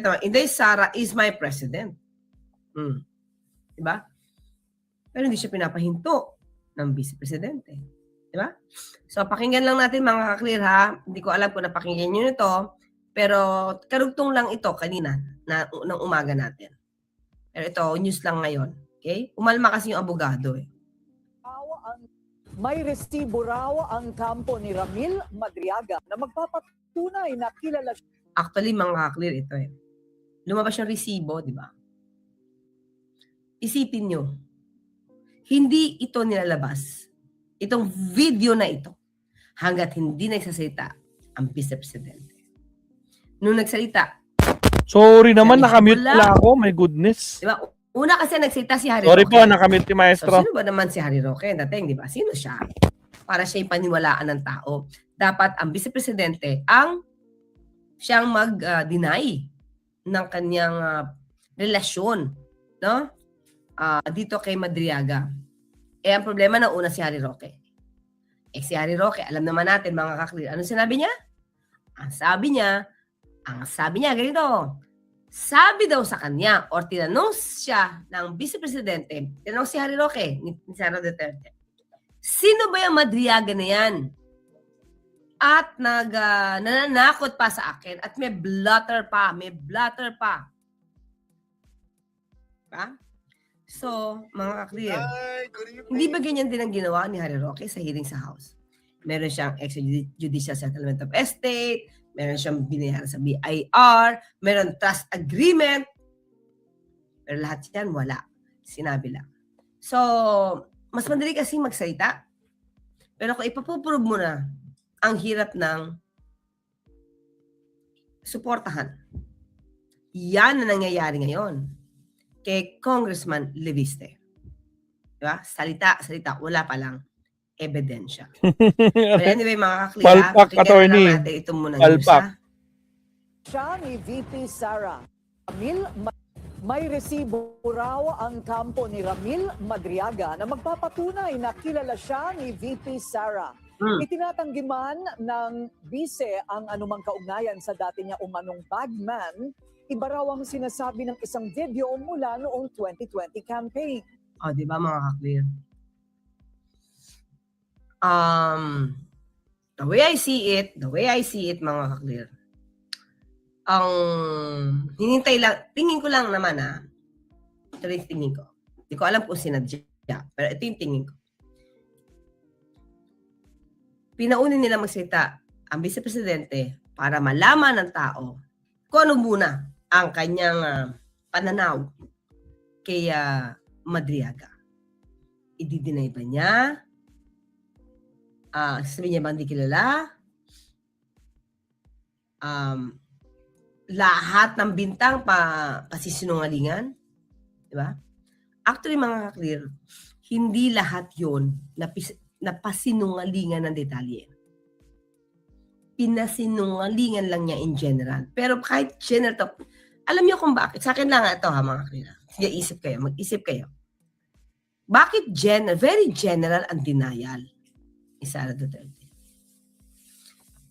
naman, Inday Sara is my president. Diba? Pero hindi siya pinapahinto ng vice presidente. Diba? So, pakinggan lang natin mga ka-clear ha. Hindi ko alam kung napakinggan nyo nito, pero karugtong lang ito kanina ng umaga natin. Pero ito, news lang ngayon. Okay? Umalma kasi yung abogado eh. May resibo raw ang kampo ni Ramil Madriaga na magpapatunay na kilala siya. Actually, mga ka-clear ito eh. Lumabas yung resibo, di ba? Isipin nyo, hindi ito nilalabas. Itong video na ito, hanggat hindi nagsasalita ang Vice Presidente. Nung nagsalita, sorry naman, nakamute pala ako. My goodness. Diba? Una kasi nagsalita si Harry Sorry Roque. po, nakamute si Maestro. So, sino ba naman si Harry Roque? Dating, di ba? Sino siya? Para siya yung paniwalaan ng tao. Dapat ang Vice Presidente ang siyang mag-deny ng kanyang relasyon, no? Dito kay Madriaga. Ang problema na una si Harry Roque. Si Harry Roque, alam naman natin mga ka-clear. Ano sinabi niya? Ang sabi niya, ganito. Sabi daw sa kanya, or tinanong siya ng Vice Presidente, tinanong si Harry Roque, ni Sara Duterte, sino ba yung Madriaga na yan? At nananakot pa sa akin at may blotter pa. Pa? So, mga ka-clear, hindi ba ganyan din ang ginawa ni Harry Roque sa hearing sa House? Meron siyang extrajudicial settlement of estate, meron siyang binayaran sa BIR, meron trust agreement, pero lahat yan wala. Sinabi lang. So, mas madali kasi magsalita. Pero kung ipapuprove mo na, ang hirap ng suportahan. Yan na nangyayari ngayon kay Congressman Leviste. Diba? Salita, wala pa lang ebidensya. But anyway, mga kakliya, Palpak, attorney. natin ito muna Palpak. Siya ni VP Sara. Ramil, may resibo raw ang kampo ni Ramil Madriaga na magpapatunay na kilala siya ni VP Sara. Itinatanggi man ng bise ang anumang kaugnayan sa dati niya umanong bagman. Iba raw ang sinasabi ng isang video mula noong 2020 campaign. Di ba mga ka-clear? The way I see it, mga ka-clear, ang hinintay lang, tingin ko lang naman ito rin tingin ko. Hindi ko alam kung sinadya, pero ito yung tingin ko. Pinaunin nila magsalita ang Vice Presidente para malaman ng tao kung ano muna ang kanyang pananaw kay Madriaga. I-deny ba niya? Sabi niya ba hindi kilala? Lahat ng bintang pasisinungalingan? Diba? Actually, mga ka-clear, hindi lahat yon na pasinungalingan ng detalye. Pinasinungalingan lang niya in general. Pero kahit general, alam niyo kung bakit? Sa akin lang ito mga ka-clear. Mag-isip kayo. Bakit very general ang denial ni Sara Duterte?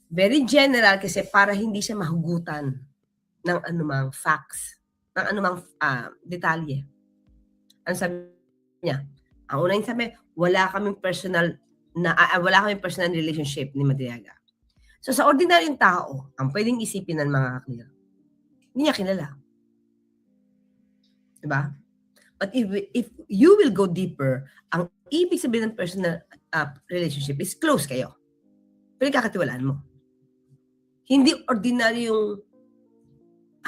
Very general kasi para hindi siya mahugutan ng anumang facts, ng anumang detalye. Ano sabi niya? Ang una yung sabi, wala kaming personal relationship ni Madriaga. So sa ordinaryong tao, ang pwedeng isipin ng mga ka-clear, hindi niya kilala. Diba? But if you will go deeper, ang ibig sabihin ng personal relationship is close kayo. Pero kakatiwalaan mo. Hindi ordinary yung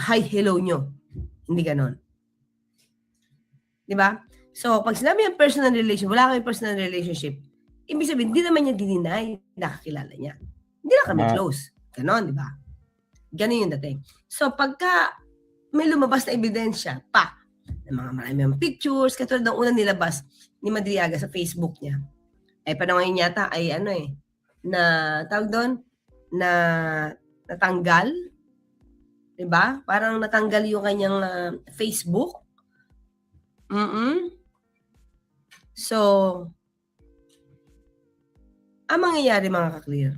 hi, hello nyo. Hindi ganon. Diba? So, pag sinabi yung personal relation, wala kami personal relationship, ibig sabihin, hindi naman niya dininay, nakakilala niya. Hindi na kami close. Ganon, diba? Ganon yung dating. So, pagka may lumabas na ebidensya, ng mga maraming pictures, katulad ng unang nilabas ni Madriaga sa Facebook niya. Panahon yata ay na tawag doon, na natanggal. Diba? Parang natanggal yung kanyang Facebook. So, ang mangyayari mga ka-clear,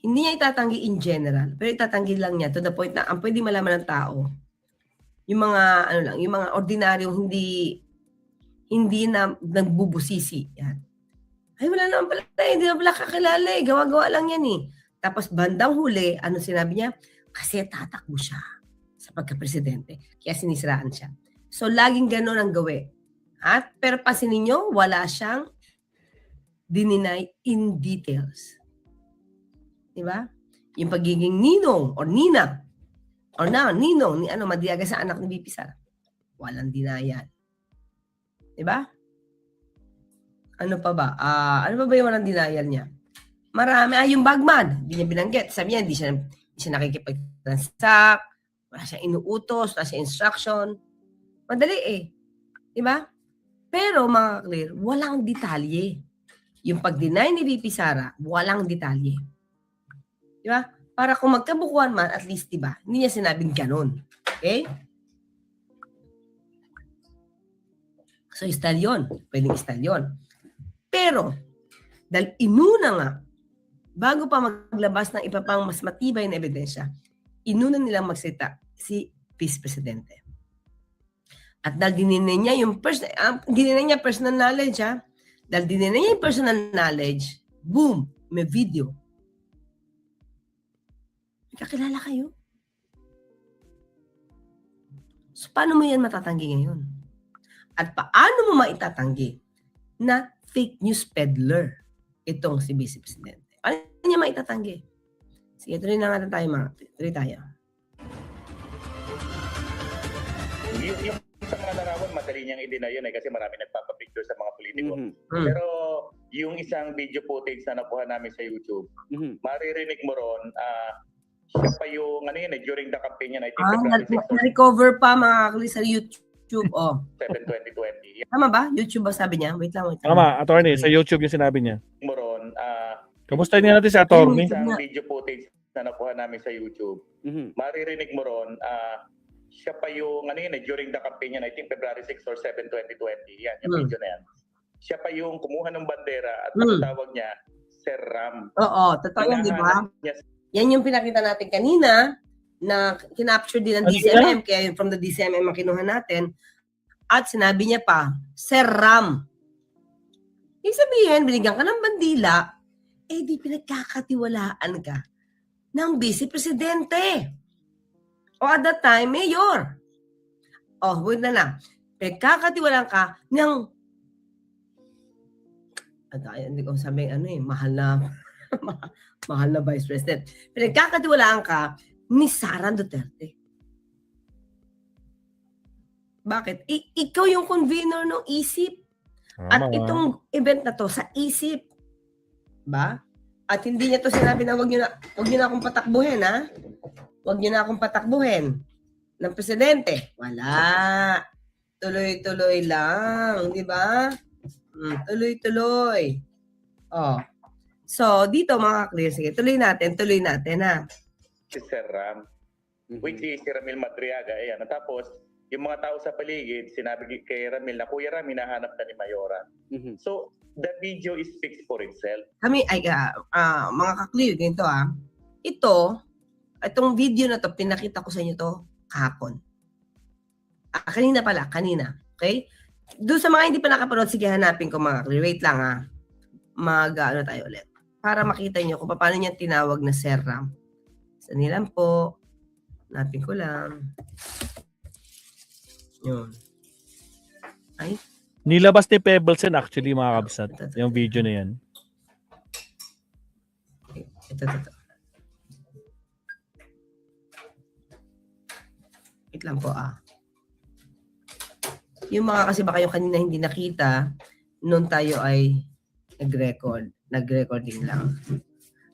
Hindi niya itatanggi in general, pero itatanggi lang niya to the point na ang pwede malaman ng tao, yung mga ano lang, yung mga ordinaryong hindi na nagbubusisi. Yan. Ay, wala naman pala, hindi na pala kakilala eh. Gawa-gawa lang yan eh. Tapos bandang huli, ano sinabi niya? Kasi tatakbo siya sa pagka-presidente. Kaya sinisiraan siya. So, laging gano'n ang gawi. At, pero pansinin niyo, wala siyang dininay in details. Diba? Yung pagiging ninong or nina or ninong ni Madriaga sa anak ni VP Sara. Walang dinayan. Diba? Ano pa ba? Ano pa ba yung walang denial niya? Marami. Yung bagman. Hindi niya binanggit. Sabi niya, hindi siya nakikipag-transact. Wala siyang inuutos. Wala siyang instruction. Madali eh. Diba? Pero mga clear, walang detalye. Yung pag-deny ni VP Sara, walang detalye. Diba? Para kung magkabukuhan man, at least, diba? Hindi niya sinabing ganun. Okay? So, style yun. Pwedeng style yun. Pero, dahil inuna nga, bago pa maglabas ng iba pang mas matibay na ebidensya, inuna nilang magsita si Vice Presidente. At dahil dininay niya yung personal knowledge, dahil dininay niya yung personal knowledge, boom, may video. Kakilala kayo? So, paano mo yan matatanggi ngayon? At paano mo maitatanggi na fake news peddler itong si Vice Presidente? Paano niya maitatanggi? Sige, tuloy na nga tayo mga. Tuloy tayo. Yung sa mga larawan, madali niyang i-deny yun kasi marami nagpapapicture sa mga politiko. Mm-hmm. Pero yung isang video footage na nakuha namin sa YouTube, maririnig mo ron, siya pa yung during the campaign niya, I think February 6 or Na-recover pa mga kakli sa YouTube. 7, 2020. Tama ba? YouTube ba sabi niya? Wait lang. Tama, attorney, sa YouTube yung sinabi niya. Mo ron, Kamusta niya natin si attorney? isang video footage na nakuha namin sa YouTube, maririnig mo ron, siya pa yung during the campaign niya, I think February 6 or 7, 2020. Yan, yung video na yan. Siya pa yung kumuha ng bandera at tawag niya Sir Ram. Oo, totoo yan, di ba? Yan yung pinakita natin kanina na kinapture din ng DCMM, kaya from the DCMM ang kinuha natin. At sinabi niya pa, Sir Ram. Ibig sabihin, binigyan ka ng bandila, di pinagkakatiwalaan ka ng Vice Presidente. O at that time, Mayor. Wait na lang. Pinagkakatiwalaan ka ng hindi ko sabi mahal na Vice President. Pinagkakatiwalaan ka ni Sara Duterte. Bakit? Ikaw yung convener ng ISIP. At itong event na to sa ISIP. Ba? At hindi niya to sinabi na wag niyo na akong patakbuhin, ha? Wag niyo na akong patakbuhin ng presidente. Wala. Tuloy-tuloy lang, di ba? Tuloy-tuloy. So, dito mga clear, sige, tuloy natin ha. Si Sir Ram, which is si Ramil Madriaga. Ayan. At tapos, yung mga tao sa paligid, sinabi kay Ramil na, Kuya Ram, hinahanap na ni Mayora. So, the video is fixed for itself. Kami, mga ka-clear, ganito itong video na to, pinakita ko sa inyo to kahapon. Kanina. Okay? Doon sa mga hindi pa nakapanood, sige hanapin ko mga clear. Wait lang tayo ulit. Para makita nyo kung paano niya tinawag na Sir Ram. Sanilan po. Hanapin ko lang. Yun. Ay. Nilabas ni Pebbleson actually mga kabsat. Yung video na yan. Ito. Wait lang po Yung mga kasi baka yung kanina hindi nakita, noon tayo ay nag-recording lang.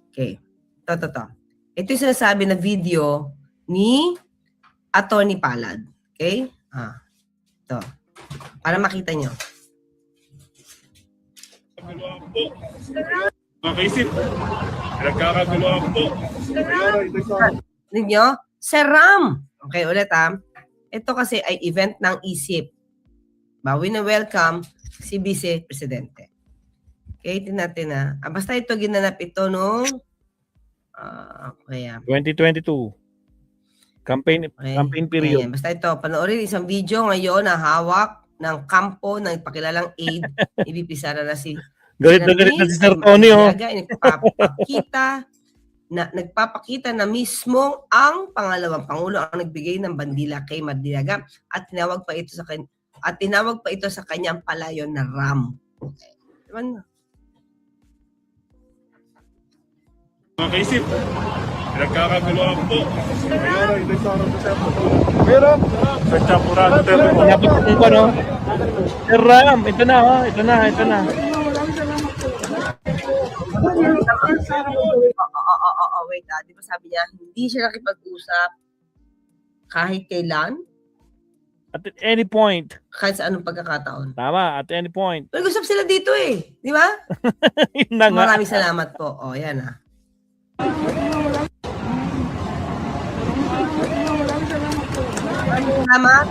Okay. Ito. Ito yung sinasabi na video ni Atty. Palad. Okay? Ito. Para makita nyo. Makaisip. Nagkakaguluhan po. Ninyo? Sir Ram. Okay, ulit Ito kasi ay event ng ISIP. Bawi na welcome si Vice Presidente. Okay, tingnan natin basta ito ginanap ito nung Okay. 2022. Campaign Okay. campaign period. Ayan. Basta ito, panoorin isang video ngayon na hawak ng kampo ng pakilalang aide ni VP Sara na si Galit na galit na si Sir Tony, oh. Nagpapakita na mismo ang pangalawang pangulo ang nagbigay ng bandila kay Madriaga at tinawag pa ito sa kanyang palayon na RAM. Okay. Diba? Mga kaisip, pinagkakaguluhan po. Pinapit ko, no? Sir Ram, ito na, ha? Ito na. Wait, di ba sabi niya, hindi siya nakipag-usap kahit kailan, At any point. kahit sa anong pagkakataon. Tama, at any point. Nag-usap sila dito eh, di ba? Yun na nga. Maraming salamat po. O, yan ha. Salamat.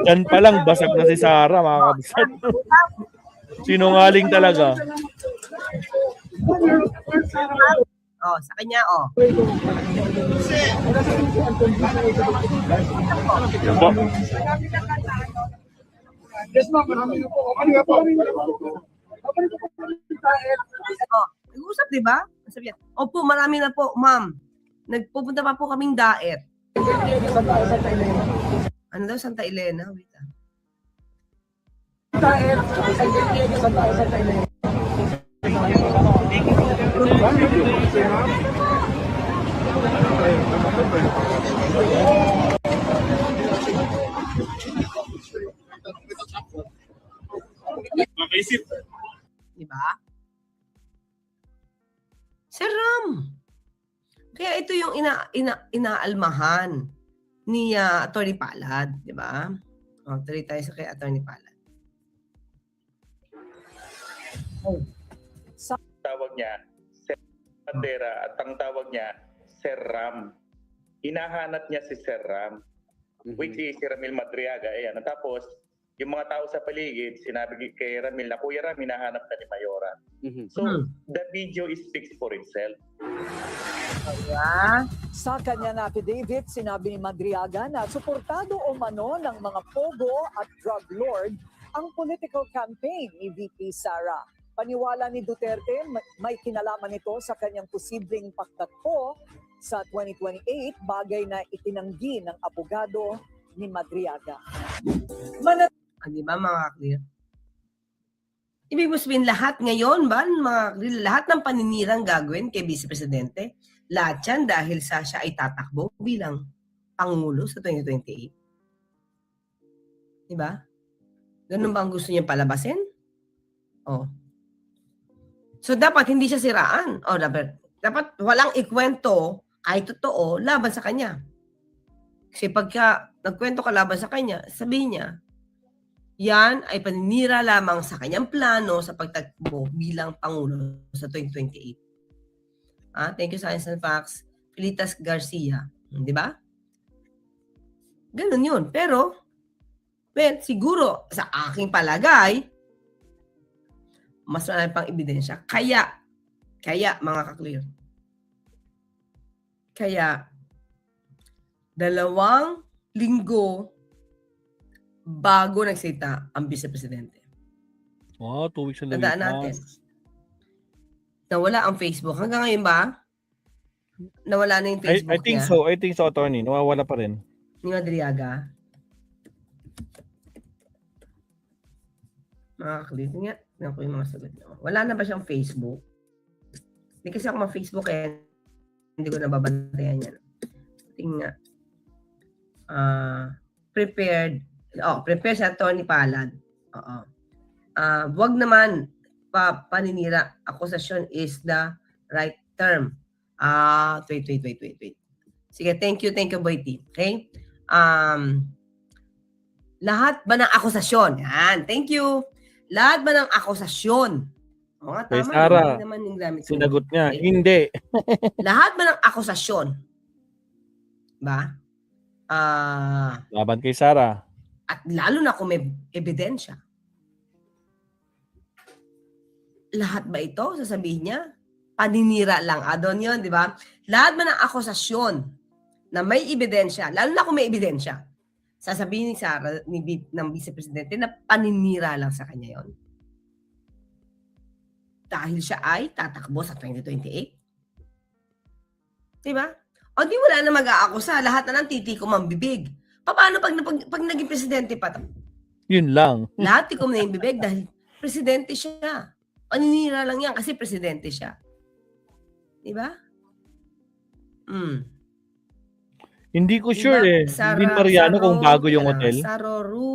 Yan pa lang, basag na si Sarah, mga kabisat. Sinungaling talaga. Oh, sa kanya, oh. Oh, nag-uusap, di ba? Sabi niya, opo, marami na po, ma'am. Nagpupunta pa po kaming daet. Ano daw, Santa Elena? Wait, Mga kaisip, di ba? Sir Ram. Kaya ito yung inaalmahan ni Atty. Palad, di ba? O, tuloy tayo sa kay Atty. Palad. Tawag niya, Sir Bandera, at ang tawag niya, Sir Ram. Hinahanap niya si Sir Ram, which is si Ramil Madriaga. Ayan. At tapos, yung mga tao sa paligid, sinabi kay Ramil na, Kuya Ram, hinahanap ka ni Mayora. So, the video speaks for itself. Kaya, Sa kanya na affidavit, sinabi ni Madriaga na suportado o mano ng mga pogo at drug lord ang political campaign ni VP Sara. Paniwala ni Duterte, may kinalaman ito sa kanyang posibleng pagtakbo sa 2028, bagay na itinanggi ng abogado ni Madriaga. di ba mga clear? Ibig mo sabihin lahat ngayon ba, mga clear, lahat ng paninirang gagawin kay Vice Presidente, lahat yan dahil siya ay tatakbo bilang Pangulo sa 2028. Di ba? Ganun ba ang gusto niya palabasin? Oh. So dapat hindi siya siraan. O dapat walang ikwento kahit totoo laban sa kanya. Kasi pagka nagkwento ka laban sa kanya, sabihin niya, yan ay paninira lamang sa kanyang plano sa pagtakbo bilang Pangulo sa 2028. Thank you, Science and Facts. Filitas Garcia. Di ba? Ganun yun. Pero, siguro sa aking palagay, mas marami pang ebidensya. Kaya mga ka-clear. Kaya, 2 linggo bago nagsalita ang Vice Presidente. Wow, 2 weeks na Tandaan natin. Nawala ang Facebook. Hanggang ngayon ba? Nawala na yung Facebook I think niya? so. I think so, attorney. Nawawala pa rin. Ni Madriaga. Mga ka-clear nga. Tingnan ko yung mga sagot niya. Wala na ba siyang Facebook? Hindi kasi ako ma-Facebook eh. Hindi ko nababantayan yan. Tingnan. Prepared sa Atty. Palad. Oo. Wag naman paninira. Akusasyon is the right term. Wait. Sige, thank you, Boyti. Okay? Lahat ba ng akusasyon? Yan, thank you. Lahat ba ng akusasyon? O nga, Kay tama. Sarah, Hindi naman yung gamit ko. sinagot niya, Okay. hindi. Lahat ba ng akusasyon? Ba? Laban kay Sara. At lalo na kung may ebidensya. Lahat ba ito, sasabihin niya? Paninira lang, adon yun, di ba? Lahat ba ng akusasyon na may ebidensya, lalo na kung may ebidensya, sasabihin ni Sara, ng Vice Presidente na paninira lang sa kanya yon. Dahil siya ay tatakbo sa 2028. Di ba? O di wala na mag-aakusa, lahat na ng titikom ang bibig. Paano pag naging presidente pa? Yun lang. Lahat tikom na yung bibig dahil presidente siya. Paninira lang yan kasi presidente siya. Di ba? Hindi ko Diba? sure eh. Hindi Mariano kung bago yung hotel.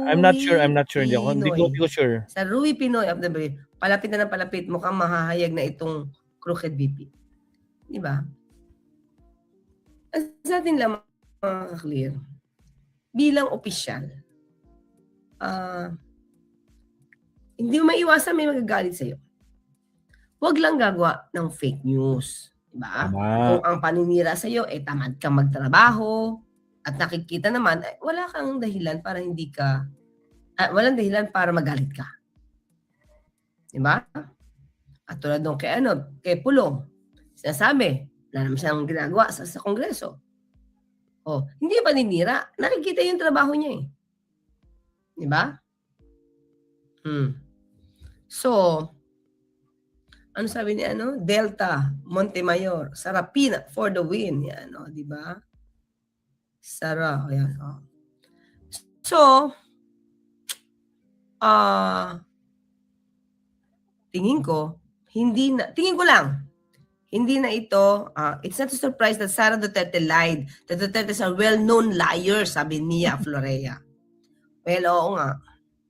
I'm not sure. Hindi ko sure. Sa Rui Pinoy of the Bay, palapit na ng palapit, mukhang mahahayag na itong crooked VP. Di ba? Sa atin lang makaka-clear, bilang opisyal, hindi mo maiwasan may magagalit sa'yo. Huwag lang gagawa ng fake news. Diba? Kung ang paninira sa'yo, tamad kang magtrabaho, at nakikita naman, wala kang dahilan para walang dahilan para magalit ka. Diba? At tulad nung kay Pulong, sinasabi, wala naman siyang ginagawa sa Kongreso. Hindi paninira, nakikita yung trabaho niya eh. Diba? So, ano sabi ni Delta Montemayor, Sarapina for the win, yan, di ba? Sara, ayan. So, tingin ko hindi na ito, it's not a surprise that Sara Duterte lied. The Dutertes are well-known liars, sabi Nia Florea. Well, oo nga.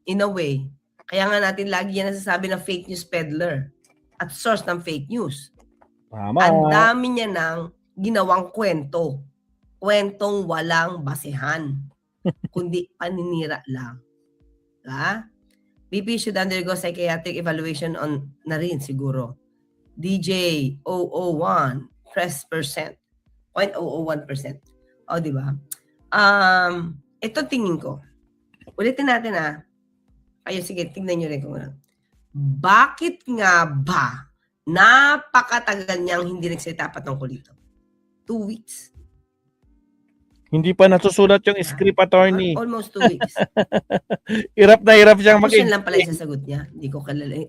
In a way. Kaya nga natin lagi yan nasasabi ng fake news peddler at source ng fake news. Tama. Ang dami niya ng ginawang kwento. Kwentong walang basehan. Kundi paninira lang. Diba? BP should undergo psychiatric evaluation na rin siguro. DJ 001 press percent. 0.001%. O, di ba? Ito tingin ko. Ulitin natin Kayo, sige, tingnan nyo rin kung ano. Bakit nga ba napakatagal niyang hindi nagsalita patungkol dito? 2 weeks. Hindi pa nasusulat yung script, attorney. Almost 2 weeks. Hirap na hirap siyang Tapos yun lang pala yung sasagot niya. Hindi ko kilala.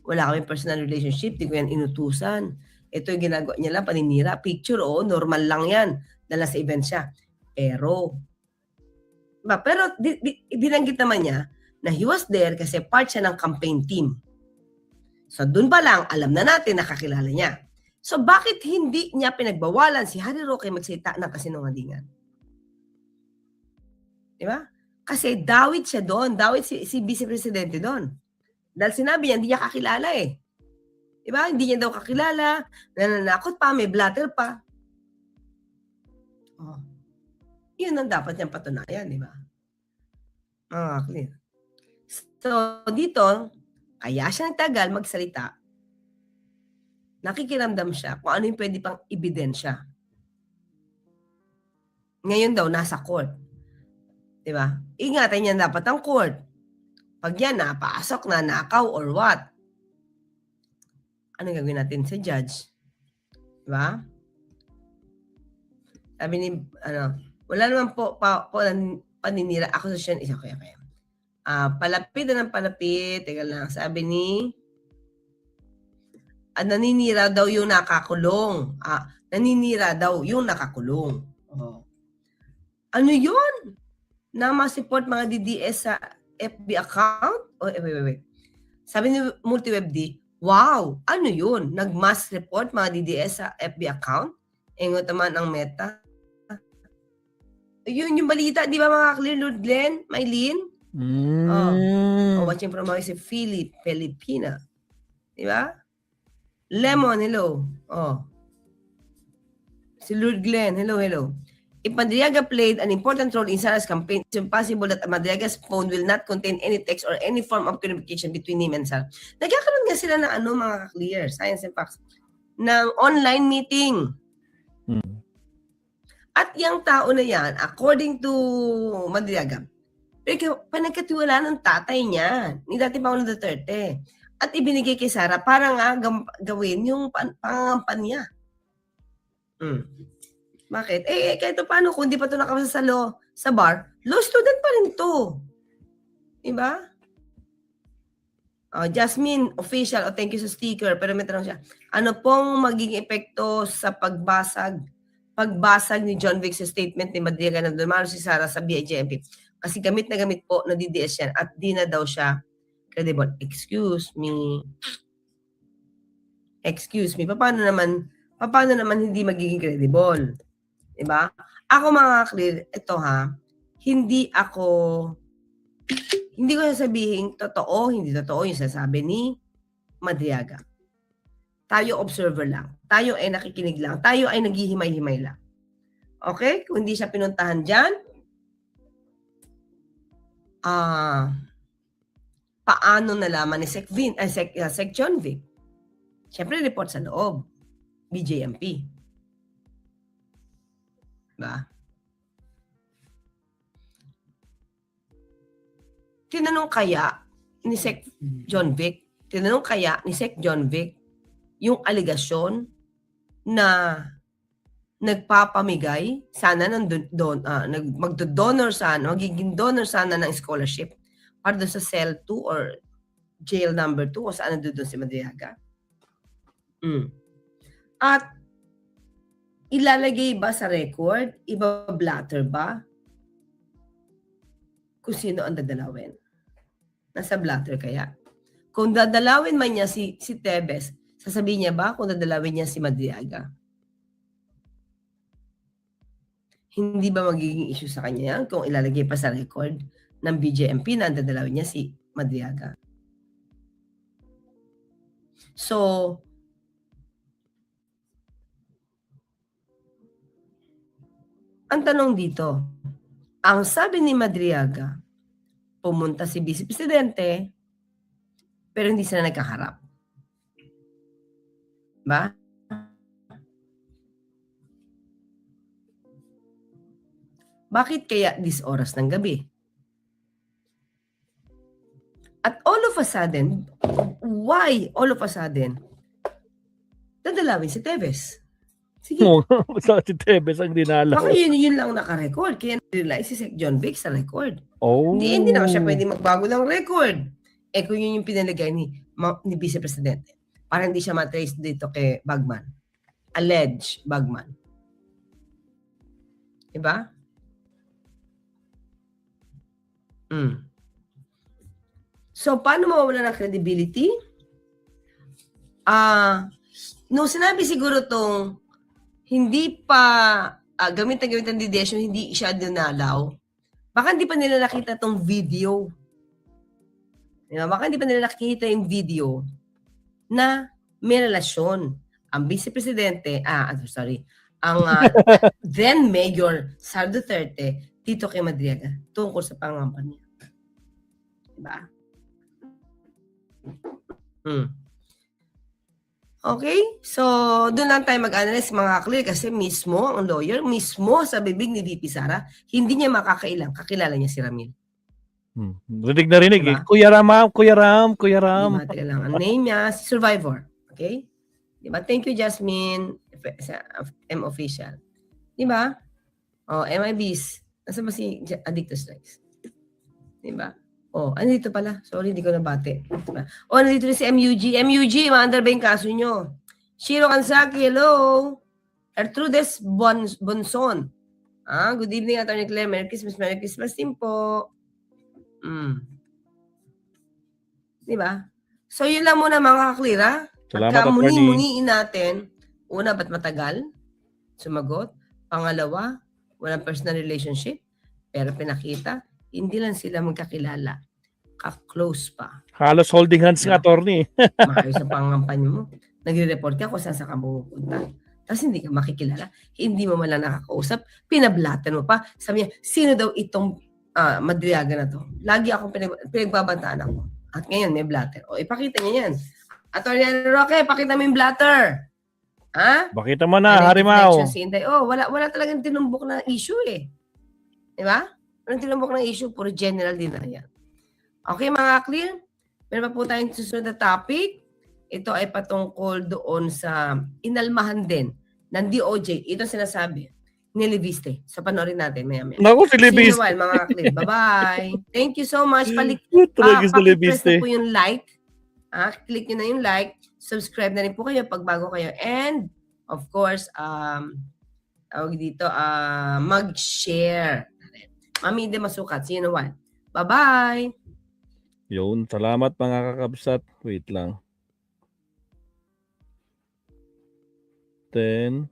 Wala kami personal relationship. Hindi ko yan inutusan. Ito yung ginagawa niya lang, paninira. Picture, normal lang yan. Dala sa event siya. Pero binanggit naman niya na he was there kasi part siya ng campaign team. So, dun pa lang, alam na natin, nakakilala niya. So, bakit hindi niya pinagbawalan si Harry Roque magsalita ng kasinungalingan? Di ba? Kasi dawit siya doon. Dawit si Vice Presidente doon. Dahil sinabi niya, hindi niya kakilala eh. Di ba? Hindi niya daw kakilala. Nananakot pa, may blatter pa. Yun ang dapat niyang patunayan, di ba? Clear. So, dito, kaya siya nagtagal magsalita. Nakikiramdam siya kung ano yung pwede pang ebidensya. Ngayon daw, nasa court. Diba? Ingatan niya dapat ang court. Pag yan, napasok na, nakaw, or what? Ano gagawin natin sa judge? Diba? Sabi ni, wala naman po paninira. Akusasyon is okay. Palapit na ng palapit. Teka lang, sabi ni, naninira daw yung nakakulong. Naninira daw yung nakakulong. Ano yun? Na ma-support mga DDS sa FB account? Wait. Sabi ni MultiWebD, wow, ano yun? Nag-mass report mga DDS sa FB account? Engot naman ang Meta. Yun yung balita, di ba mga clear, Lord Glenn? Maylene? Watching from si Philip Filipina. Di ba? Lemon, hello. Si Lord Glenn, hello. If Madriaga played an important role in Sara's campaign, it's impossible that Madriaga's phone will not contain any text or any form of communication between him and Sara. Nagkakaroon nga sila ng mga clear, science and facts, ng online meeting. At yung tao na yan, according to Madriaga, panagkatiwala ng tatay niya, ni dati Paolo Duterte. At ibinigay kay Sara para nga gawin yung pangangampan niya. Bakit? Kahit paano, kung di pa ito nakapasasalo sa bar, law student pa rin ito. Diba? Jasmine, official, thank you sa sticker, pero may tanong siya, ano pong magiging epekto sa pagbasag ni John Vic sa statement ni Madriaga na dumalo si Sara sa BIJMP? Kasi gamit na gamit po na DDS yan at di na daw siya credible. Excuse me. Paano naman hindi magiging credible? Diba? Ako mga clear, ito hindi ko sasabihin totoo, hindi totoo yung sasabi ni Madriaga. Tayo observer lang. Tayo ay nakikinig lang. Tayo ay naghihimay-himay lang. Okay? Kung hindi siya pinuntahan dyan, paano nalaman ni Sec John Vic? Siyempre, report sa loob. BJMP. Diba? Tinanong kaya ni Sec John Vic yung aligasyon na nagpapamigay sana magiging donor sana ng scholarship para doon sa cell 2 or jail number 2 o saan doon si Madriaga. At ilalagay ba sa record? Iba-blatter ba? Kung sino ang dadalawin? Nasa blatter kaya? Kung dadalawin man niya si Tebes, sasabihin niya ba kung dadalawin niya si Madriaga? Hindi ba magiging issue sa kanya yan kung ilalagay pa sa record ng BJMP na ang dadalawin niya si Madriaga? So, ang tanong dito, ang sabi ni Madriaga, pumunta si Vice Presidente, pero hindi sila nagkaharap. Ba? Bakit kaya this oras ng gabi? At all of a sudden, why all of a sudden, dadalawin si Tebes? Sige. Sa si Tebes ang dinalaw. Baka yun lang naka-record. Kaya nag-realize si Sec John Vic sa record. Oh. Hindi naman siya pwede magbago ng record. Kung yun yung pinalagay ni Vice Presidente. Para hindi siya matrace dito kay Bagman. Alleged Bagman. Diba? So, paano mawawala ng credibility? Nung sinabi siguro tong hindi pa gamit ang DDS, hindi siya dinalaw, baka hindi pa nila nakita tong video. Baka hindi pa nila nakita yung video na may relasyon ang Vice Presidente, ang then Mayor Sara Duterte dito kay Madriaga tungkol sa pangangampan niya. Diba? Okay? So, doon lang tayo mag-analyze mga clear kasi mismo, ang lawyer, mismo sa bibig ni VP Sara, hindi niya kakilala niya si Ramil. Rinig na rinig Diba? Kuya Ram. Diba? Teka lang. Ang name niya, si Survivor. Okay? Diba? Thank you, Jasmine. M Official. Diba? MIBs. Nasaan ba si Addictus Strikes? Diba? Andito pala. Sorry, hindi ko nabate. Diba? Nandito rin si MUG. MUG, maandar ba yung kaso nyo? Shiro Kansaki, hello. Ertrudes Bonson. Good evening, Attorney Claire. Merry Christmas din po. Diba? So, yun lang muna mga kaklear, ha? Salamat, Pagka Attorney. muni-muniin natin, una, ba't matagal? Sumagot. Pangalawa, walang personal relationship. Pero pinakita, hindi lang sila magkakilala. Ka-close pa. Halos holding hands nga, Attorney. Maayos sa pangampanya mo. Nagre-report ka kung saan ka pupunta. Tapos hindi ka makikilala. Hindi mo man lang nakakausap. Pinablatan mo pa. Sabi niya, sino daw itong Madriaga na to? Lagi akong pinagbabantaan ako. At ngayon may blatter. Ipakita niya yan. Attorney Roque, pakita mo yung blatter. Ha? Bakita mo na, Ano yung Harimaw. deflection si Inday? Oh, wala talagang tinumbok na issue eh. Di ba? Walang tinumbok ng issue, puro general din na yan. Okay mga clear? Meron pa po tayong susunod na topic. Ito ay patungkol doon sa inalmahan din ng DOJ. Ito sinasabi ni Leviste. So panoorin natin maya-maya. Naku, si See you in a Libis. while, mga clear. Bye-bye. Thank you so much. Talaga si Pakipress na Libis. po yung like. Click nyo na yung like. Subscribe na rin po kayo pag bago kayo. And, of course, tawag dito, mag-share. Mami, hindi masukat. See you in a while. Bye-bye. Yun, salamat mga kakabsat. Wait lang. 10:38.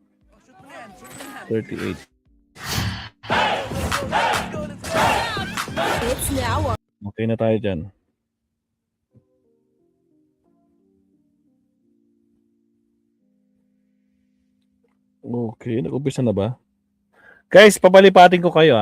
Okay na tayo dyan. Okay, nag-umpisa na ba? Guys, papalipatin ko kayo